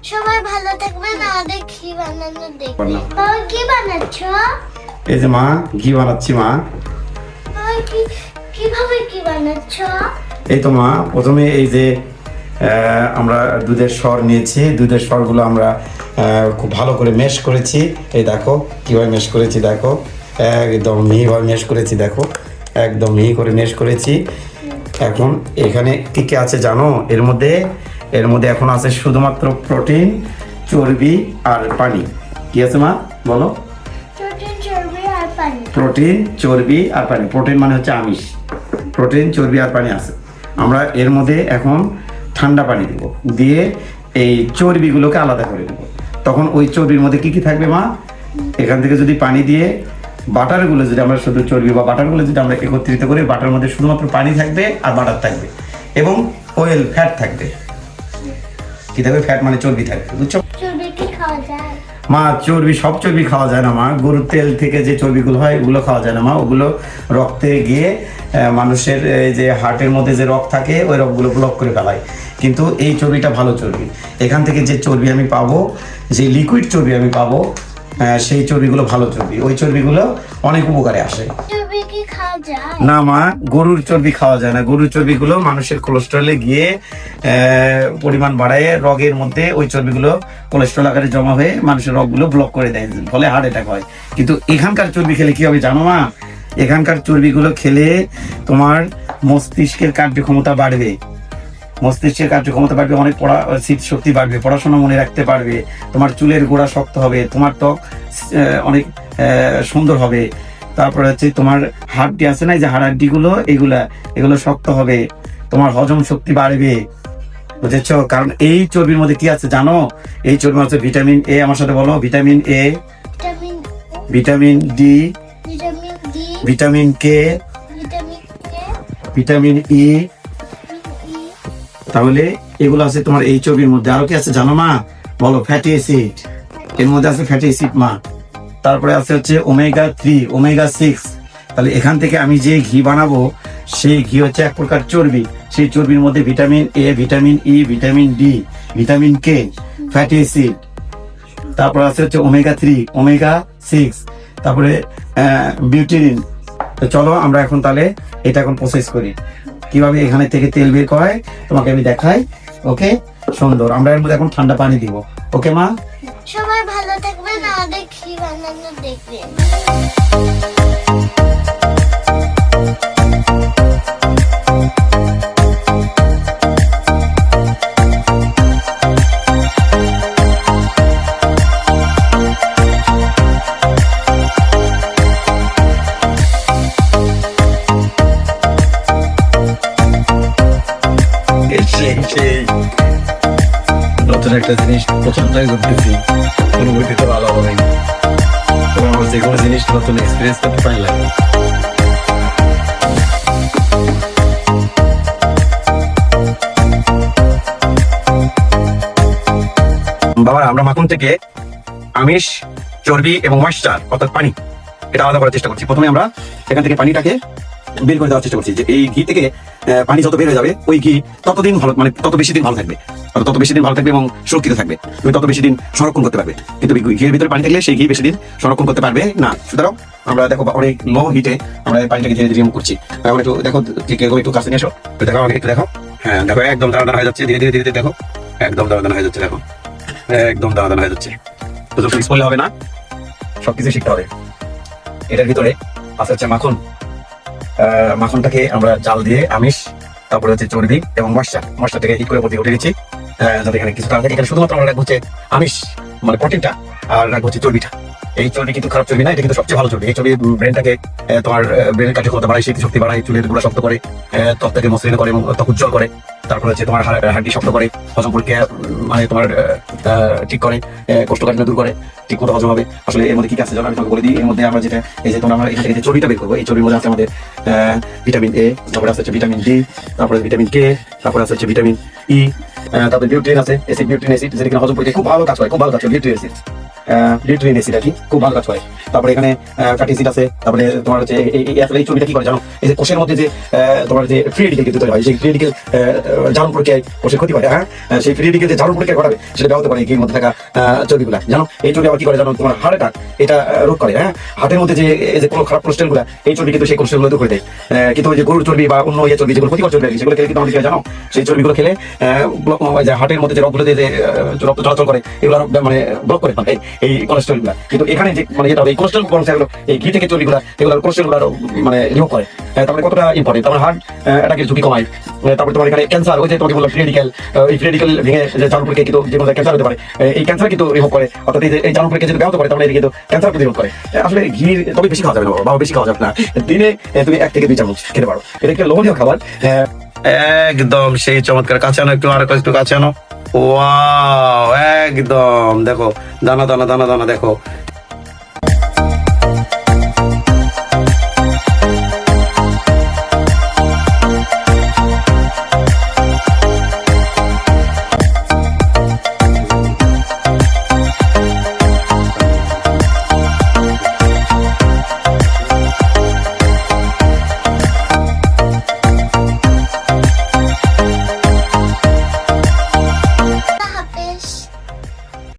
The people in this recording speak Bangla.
সবাই ভালো থাকবেন। আমাদের ঘি বানানো দেখবেন। বাবা কি বানাচ্ছো? এই যে মা ঘি বানাচ্ছি মা। বাবা কিভাবে কি বানাচ্ছো? এই তো মা, প্রথমে এই যে আমরা দুধের সর নিয়েছি, দুধের সরগুলো আমরা খুব ভালো করে মেশ করেছি। এই দেখো কীভাবে মেশ করেছি, দেখো একদম মিহিভাবে মেশ করেছি, দেখো একদম মিহি করে মেশ করেছি। এখন এখানে কী কী আছে জানো? এর মধ্যে এখন আছে শুধুমাত্র প্রোটিন, চর্বি আর পানি। কি আছে মা বলো? প্রোটিন, চর্বি আর পানি। প্রোটিন, চর্বি আর পানি। প্রোটিন মানে হচ্ছে আমিষ, প্রোটিন, চর্বি আর পানি আছে। আমরা এর মধ্যে এখন ঠান্ডা পানি দেবো, দিয়ে এই চর্বিগুলোকে আলাদা করে দেবো। তখন ওই চর্বির মধ্যে কি কি থাকবে মা? এখান থেকে যদি পানি দিয়ে বাটারগুলো যদি আমরা শুধু চর্বি বা বাটারগুলো যদি আমরা একত্রিত করি, বাটার মধ্যে শুধুমাত্র পানি থাকবে আর বাটার থাকবে, এবং অয়েল ফ্যাট থাকবে। কি থাকবে? ফ্যাট মানে চর্বি থাকবে, বুঝছো? চর্বি কি খাওয়া যায়? মা চর্বি, সব চর্বি খাওয়া যায় না মা। গরুর তেল থেকে যে চর্বিগুলো হয় ওগুলো খাওয়া যায় না মা। ওগুলো রক্তে গিয়ে মানুষের এই যে হার্টের মধ্যে যে রক্ত থাকে ওই রক্তগুলো ব্লক করে ফেলায়। কিন্তু এই চর্বিটা ভালো চর্বি। এখান থেকে যে চর্বি আমি পাবো, যে লিকুইড চর্বি আমি পাবো, সেই চর্বিগুলো ভালো চর্বি। ওই চর্বিগুলো অনেক উপকারে আসে। চর্বি কি খাওয়া যায়? না মা, গরুর চর্বি খাওয়া যায় না। গরুর চর্বিগুলো মানুষের কোলেস্ট্রলে গিয়ে পরিমাণ বাড়ায়, রগের মধ্যে ওই চর্বিগুলো কোলেস্ট্রল আকারে জমা হয়ে মানুষের রগগুলো ব্লক করে দেয়, ফলে হার্ট অ্যাটাক হয়। কিন্তু এখানকার চর্বি খেলে কি হবে জানো মা? এখানকার চর্বিগুলো খেলে তোমার মস্তিষ্কের কার্যক্ষমতা বাড়বে, মস্তিষ্কের কার্যক্ষমতা বাড়বে, অনেক স্মৃতি শক্তি বাড়বে, পড়াশোনা মনে রাখতে পারবে, তোমার চুলের গোড়া শক্ত হবে, তোমার ত্বক অনেক সুন্দর হবে। তারপরে হচ্ছে তোমার হাড্ডি আছে না, এই যে হাড্ডি গুলো, এগুলো শক্ত হবে, তোমার হজম শক্তি বাড়বে, বুঝেছো? কারণ এই চর্বির মধ্যে কি আছে জানো? এই চর্বির মধ্যে ভিটামিন এ, আমার সাথে বলো, vitamin A, vitamin vitamin D, vitamin D, vitamin K, vitamin K, vitamin E. তাহলে এগুলো আছে তোমার এই চর্বির মধ্যে। আরো কি আছে জানো মা? বলো। ফ্যাটি অ্যাসিড, এর মধ্যে আছে ফ্যাটি অ্যাসিড মা। তারপরে আছে হচ্ছে ওমেগা 3, ওমেগা 6। তাহলে এখান থেকে আমি যে ঘি বানাবো, সেই ঘি হচ্ছে এক প্রকার চর্বি। সেই চর্বির মধ্যে vitamin A, vitamin E, vitamin D, vitamin K, fatty acid. তারপরে আছে হচ্ছে ওমেগা 3, ওমেগা 6, তারপরে বিউটিরিন। তো চলো আমরা এখন তাহলে এটা এখন প্রসেস করি, কিভাবে এখানে থেকে তেল বের হয় তোমাকে আমি দেখাই। ওকে, সুন্দর। আমরা এর মধ্যে এখন ঠান্ডা পানি দিব। ওকে মা? সবাই ভালো থাকবেন। আমাদের ঘি বানানো দেখবেন। নতুন একটা জিনিস প্রথম ট্রাই করতেছি, কোনো বইতে তো ভালো হবে না। তবে আমার যে কোনো জিনিস নতুন এক্সপিরিয়েন্স করতে পারলাম। বাবা, আমরা মাখন থেকে আমিষ, চর্বি এবং ময়েশ্চার অর্থাৎ পানি, এটা আলাদা করার চেষ্টা করছি। প্রথমে আমরা এখান থেকে পানিটাকে বের করে দেওয়ার চেষ্টা করছি, যে এই ঘি থেকে পানি যত বের হয়ে যাবে, ওই ঘি ততদিন ভালো, মানে তত বেশি দিন ভালো থাকবে, তত বেশি দিন ভালো থাকবে এবং সুরক্ষিত থাকবে। তুমি তত বেশি দিন সংরক্ষণ করতে পারবে। কিন্তু ঘিয়ের ভিতরে পানি থাকলে সেই ঘি বেশি দিন সংরক্ষণ করতে পারবে না। সুতরাং আমরা দেখো অনেক লো হিটে আমরা পানিটাকে ধীরে ধীরে রিমুভ করছি। এখন একটু দেখো, ঠিক এরকম একটু কাছে নিয়ে এসো, দেখো আমাকে একটু দেখো। হ্যাঁ দেখো, একদম দানা দানা হয়ে যাচ্ছে, ধীরে ধীরে ধীরে ধীরে দেখো, একদম দানা দানা হয়ে যাচ্ছে, দেখো একদম দানা দানা হয়ে যাচ্ছে। তো মিক্স করলে হবে না, সবকিছু শিখতে হবে। এটার ভিতরে আছে হচ্ছে মাখন। মাখনটাকে আমরা জাল দিয়ে আমিষ, তারপরে হচ্ছে চর্বি এবং মশলা থেকে হিট করে উঠে গেছি, যাতে এখানে কিছু থাকে। এখানে শুধুমাত্র আমরা রাখবো হচ্ছে আমিষ মানে প্রোটিনটা, আর রাখবো হচ্ছে চর্বিটা। এই চর্বি কিন্তু খারাপ চর্বি না, এটা কিন্তু সবচেয়ে ভালো চর্বি। এই চর্বি ব্রেনটাকে, তোমার ব্রেনের কার্যক্ষমতা বাড়ায়, স্মৃতি শক্তি বাড়ায়, চুলের গোড়া শক্ত করে, ত্বকটাকে মসৃণ করে এবং ত্বক উজ্জ্বল করে। তারপরে হচ্ছে তোমার হাড্ডি শক্ত করে, হজম প্রক্রিয়া মানে তোমার ঠিক করে, কোষ্ঠকাঠিন্য দূর করে, ঠিক মতো হজম হবে। আসলে এর মধ্যে কি আছে জানো? আমি তোমাকে বলে দিই। এর মধ্যে আমরা যেটা, এই যে তোমরা আমরা এখান থেকে যে চর্বিটা বের করবো, এই চর্বির মধ্যে আছে আমাদের ভিটামিন এ, তারপরে আছে হচ্ছে ভিটামিন ডি, তারপরে ভিটামিন কে, তারপরে আছে হচ্ছে ভিটামিন ই, তারপরে বিউটিন আছে, অ্যাসিড, বিউটিন অ্যাসিড, যেটা কিনা হজম প্রক্রিয়া খুব ভালো কাজ করে, খুব ভালো কাজ করে বিউটিন অ্যাসিড। লিট্রিন অ্যাসিড আর কি, খুব ভালো কাজ করে। তারপরে এখানে ফ্যাটি অ্যাসিড আছে। তারপরে তোমার হচ্ছে আসলে এই চর্বিটা কি করে জানো, এই যে কোষের মধ্যে যে তোমার যে ফ্রি রেডিকেল কিন্তু তৈরি হয়, সেই ফ্রি রেডিকেল জারণ প্রক্রিয়ায় কোষের ক্ষতি করে। হ্যাঁ, সেই ফ্রি রেডিকেল যে জারণ প্রক্রিয়া ঘটাবে সেটা ব্যাহত করে এই মধ্যে থাকা চর্বিগুলা। জানো এই চর্বি আবার কি করে জানো, তোমার হার্ট অ্যাটাক এটা রোধ করে। হ্যাঁ, হার্টের মধ্যে যে কোনো খারাপ কোলেস্টেরল গুলা, এই চর্বি কিন্তু সেই কোলেস্টেরল গুলো দূর করে দেয়। কিন্তু ওই যে গরুর চর্বি বা অন্য চর্বি যেগুলো ক্ষতিকর চর্বি, সেগুলো খেলে কিন্তু আমাদের জানো, সেই চর্বিগুলো খেলে হার্টের মধ্যে যে রক্তগুলো যে রক্ত চলাচল করে, এগুলো মানে ব্লক করে ফেলে এই কোলেস্টেরল গুলা। কিন্তু এখানে যে মানে যেটা এই কোলেস্টেরল কনসেপ্ট, এই ঘি থেকে চর্বিগুলা, এগুলো কোলেস্টেরল গুলো মানে রিমুভ করে। তারপরে কতটা ইম্পর্টেন্ট, তারপরে হার্ট অ্যাটাকের ঝুঁকি কমায়। তারপরে তোমার এখানে ক্যান্সার, ওই যে তোমাকে বললাম ফ্রি রেডিকেল, এই ফ্রি রেডিকেল ভেঙে যে জারণ প্রক্রিয়া কিন্তু যে কোনো ক্যান্সার হতে পারে, এই ক্যান্সার কিন্তু রিমুভ করে। অর্থাৎ এই জারণ প্রক্রিয়া যদি ব্যাহত করে তাহলে এটা কিন্তু ক্যান্সার প্রতিরোধ করে। আসলে ঘি তবে বেশি খাওয়া যাবে না বাবা, বেশি খাওয়া যাবে না। দিনে তুমি 1 থেকে 2 চামচ খেতে পারো, এটা একটা লোভনীয় খাবার। একদম সেই চমৎকার। কাছে আনো একটু, আর একটু কাছে আনো। ওয়াও, একদম দেখো দানা দানা দানা দানা, দেখো